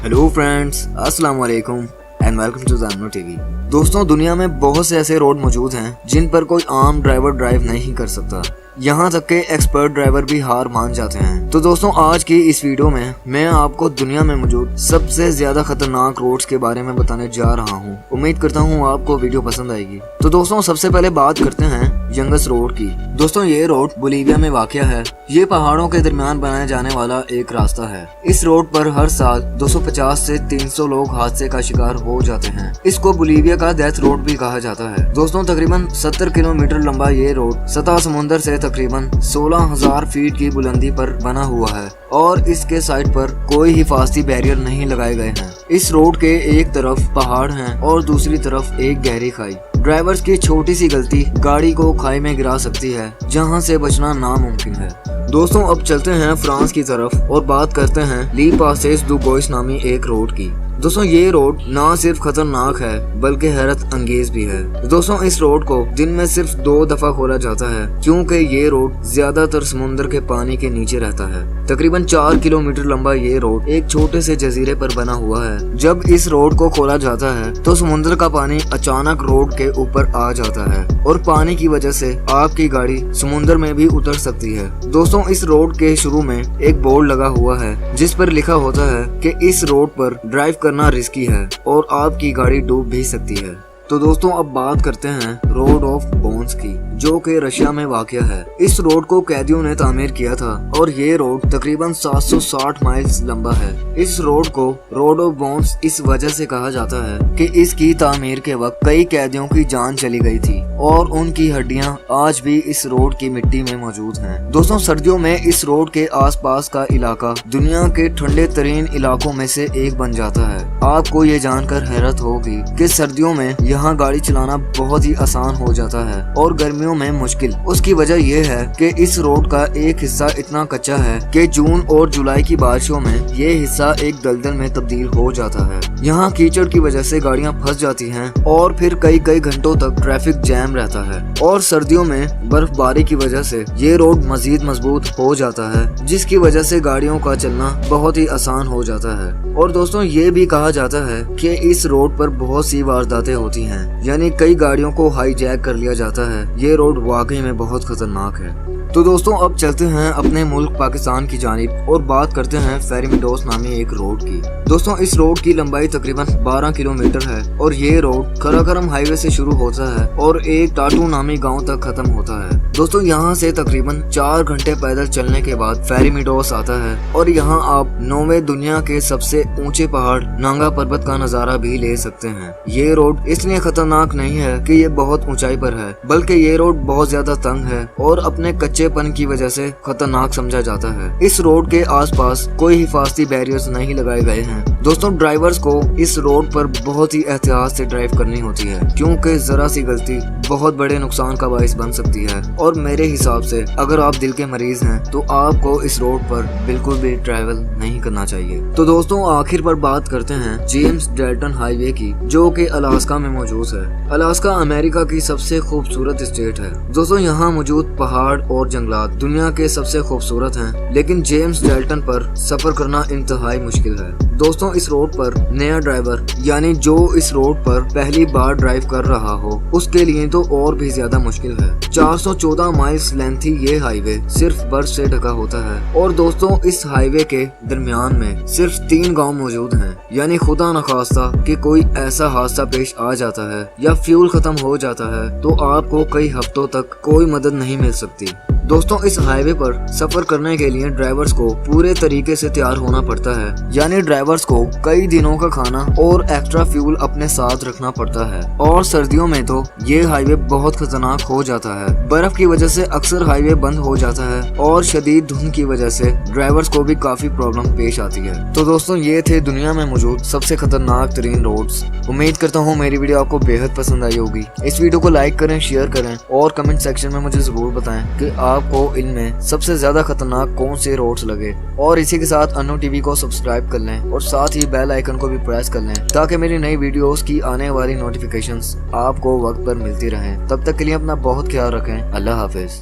Hello friends, अस्सलाम वालेकुम and welcome to ज़ानो TV. दोस्तों, दुनिया में बहुत से ऐसे रोड मौजूद हैं जिन पर कोई आम ड्राइवर ड्राइव नहीं कर सकता। यहाँ तक के एक्सपर्ट ड्राइवर भी हार मान जाते हैं। तो दोस्तों, आज की इस वीडियो में मैं आपको दुनिया में मौजूद सबसे ज्यादा खतरनाक रोड्स के बारे में बताने जा रहा हूँ। उम्मीद करता हूँ आपको वीडियो पसंद आएगी। तो दोस्तों, सबसे पहले बात करते हैं यंगस रोड की। दोस्तों, ये रोड बोलीविया में वाक़या है। ये पहाड़ों के दरमियान बनाया जाने वाला एक रास्ता है। इस रोड पर हर साल 250 से 300 लोग हादसे का शिकार हो जाते हैं। इसको बोलीविया का डेथ रोड भी कहा जाता है। दोस्तों, तकरीबन 70 किलोमीटर लंबा ये रोड सतह समुद्र से तकरीबन 16,000 फीट की बुलंदी पर बना हुआ है और इसके साइड पर कोई हिफाजती बैरियर नहीं लगाए गए हैं। इस रोड के एक तरफ पहाड़ हैं और दूसरी तरफ एक गहरी खाई। ड्राइवर्स की छोटी सी गलती गाड़ी को खाई में गिरा सकती है, जहां से बचना नामुमकिन है। दोस्तों, अब चलते हैं फ्रांस की तरफ और बात करते हैं ली पासेस दू गोइस नामी एक रोड की। दोस्तों, ये रोड ना सिर्फ खतरनाक है बल्कि हैरत अंगेज भी है। दोस्तों, इस रोड को दिन में सिर्फ 2 दफा खोला जाता है क्योंकि ये रोड ज्यादातर समुद्र के पानी के नीचे रहता है। तकरीबन 4 किलोमीटर लंबा ये रोड एक छोटे से जजीरे पर बना हुआ है। जब इस रोड को खोला जाता है तो समुद्र का पानी अचानक रोड के ऊपर आ जाता है और पानी की वजह से आपकी गाड़ी समुद्र में भी उतर सकती है। दोस्तों, इस रोड के शुरू में एक बोर्ड लगा हुआ है जिस पर लिखा होता है कि इस रोड पर ड्राइव करना रिस्की है और आपकी गाड़ी डूब भी सकती है। तो दोस्तों, अब बात करते हैं रोड ऑफ बोन्स की, जो कि रशिया में वाक़या है। इस रोड को कैदियों ने तामीर किया था और ये रोड तकरीबन 760 माइल्स लंबा है। इस रोड को रोड ऑफ बोन्स इस वजह से कहा जाता है कि इसकी तामीर के वक्त कई कैदियों की जान चली गई थी और उनकी हड्डियां आज भी इस रोड की मिट्टी में मौजूद हैं। दोस्तों, सर्दियों में इस रोड के आसपास का इलाका दुनिया के ठंडे तरीन इलाकों में से एक बन जाता है। आपको ये जानकर हैरत होगी कि सर्दियों में यहाँ गाड़ी चलाना बहुत ही आसान हो जाता है और गर्मियों में मुश्किल। उसकी वजह यह है कि इस रोड का एक हिस्सा इतना कच्चा है कि जून और जुलाई की बारिशों में ये हिस्सा एक दलदल में तब्दील हो जाता है। यहाँ कीचड़ की वजह से गाड़ियाँ फंस जाती हैं और फिर कई घंटों तक ट्रैफिक जैम रहता है। और सर्दियों में बर्फबारी की वजह से ये रोड मजीद मजबूत हो जाता है, जिसकी वजह से गाड़ियों का चलना बहुत ही आसान हो जाता है। और दोस्तों, ये भी कहा जाता है कि इस रोड पर बहुत सी वारदातें होती हैं, यानी कई गाड़ियों को हाईजैक कर लिया जाता है। ये रोड वाकई में बहुत खतरनाक है। तो दोस्तों, अब चलते हैं अपने मुल्क पाकिस्तान की जानिब और बात करते हैं फेरी मेडोस नामी एक रोड की। दोस्तों, इस रोड की लंबाई तकरीबन 12 किलोमीटर है और ये रोड कराकरम हाईवे से शुरू होता है और एक टाटू नामी गांव तक खत्म होता है। दोस्तों, यहाँ से तकरीबन 4 घंटे पैदल चलने के बाद फेरी मेडोस आता है और यहाँ आप 9वें दुनिया के सबसे ऊंचे पहाड़ नांगा पर्वत का नजारा भी ले सकते हैं। ये रोड इसलिए खतरनाक नहीं है कि ये बहुत ऊंचाई पर है, बल्कि ये रोड बहुत ज्यादा तंग है और अपने कच्चेपन की वजह से खतरनाक समझा जाता है। इस रोड के आसपास कोई हिफाजती बैरियर्स नहीं लगाए गए हैं। दोस्तों, ड्राइवर्स को इस रोड पर बहुत ही एहतियात से ड्राइव करनी होती है क्योंकि जरा सी गलती बहुत बड़े नुकसान का बाइस बन सकती है। और मेरे हिसाब से अगर आप दिल के मरीज हैं तो आपको इस रोड पर बिल्कुल भी ट्रैवल नहीं करना चाहिए। तो दोस्तों, आखिर पर बात करते हैं जेम्स डेल्टन हाईवे की, जो कि अलास्का में मौजूद है। अलास्का अमेरिका की सबसे खूबसूरत स्टेट है। दोस्तों, यहाँ मौजूद पहाड़ और जंगलात दुनिया के सबसे खूबसूरत हैं, लेकिन जेम्स डेल्टन पर सफर करना इंतहाई मुश्किल है। दोस्तों, इस रोड पर नया ड्राइवर यानी जो इस रोड पर पहली बार ड्राइव कर रहा हो उसके लिए तो और भी ज्यादा मुश्किल है। 414 माइल्स लेंथी ये हाईवे सिर्फ बर्फ से ढका होता है और दोस्तों, इस हाईवे के दरमियान में सिर्फ 3 गांव मौजूद हैं, यानी खुदा न खास्ता कि कोई ऐसा हादसा पेश आ जाता है या फ्यूल खत्म हो जाता है तो आपको कई हफ्तों तक कोई मदद नहीं मिल सकती। दोस्तों, इस हाईवे पर सफर करने के लिए ड्राइवर्स को पूरे तरीके से तैयार होना पड़ता है, यानी ड्राइवर्स को कई दिनों का खाना और एक्स्ट्रा फ्यूल अपने साथ रखना पड़ता है। और सर्दियों में तो ये हाईवे बहुत खतरनाक हो जाता है। बर्फ की वजह से अक्सर हाईवे बंद हो जाता है और शदीद धुंध की वजह से ड्राइवर्स को भी काफी प्रॉब्लम पेश आती है। तो दोस्तों, ये थे दुनिया में मौजूद सबसे खतरनाक तरीन रोड्स। उम्मीद करता हूँ मेरी वीडियो आपको बेहद पसंद आई होगी। इस वीडियो को लाइक करें, शेयर करें और कमेंट सेक्शन में मुझे जरूर बताएं कि आपको इनमें सबसे ज्यादा खतरनाक कौन से रोड्स लगे। और इसी के साथ अन्नू टीवी को सब्सक्राइब कर लें और साथ ही बेल आइकन को भी प्रेस कर लें ताकि मेरी नई वीडियोस की आने वाली नोटिफिकेशंस आपको वक्त पर मिलती रहें। तब तक के लिए अपना बहुत ख्याल रखें। अल्लाह हाफिज।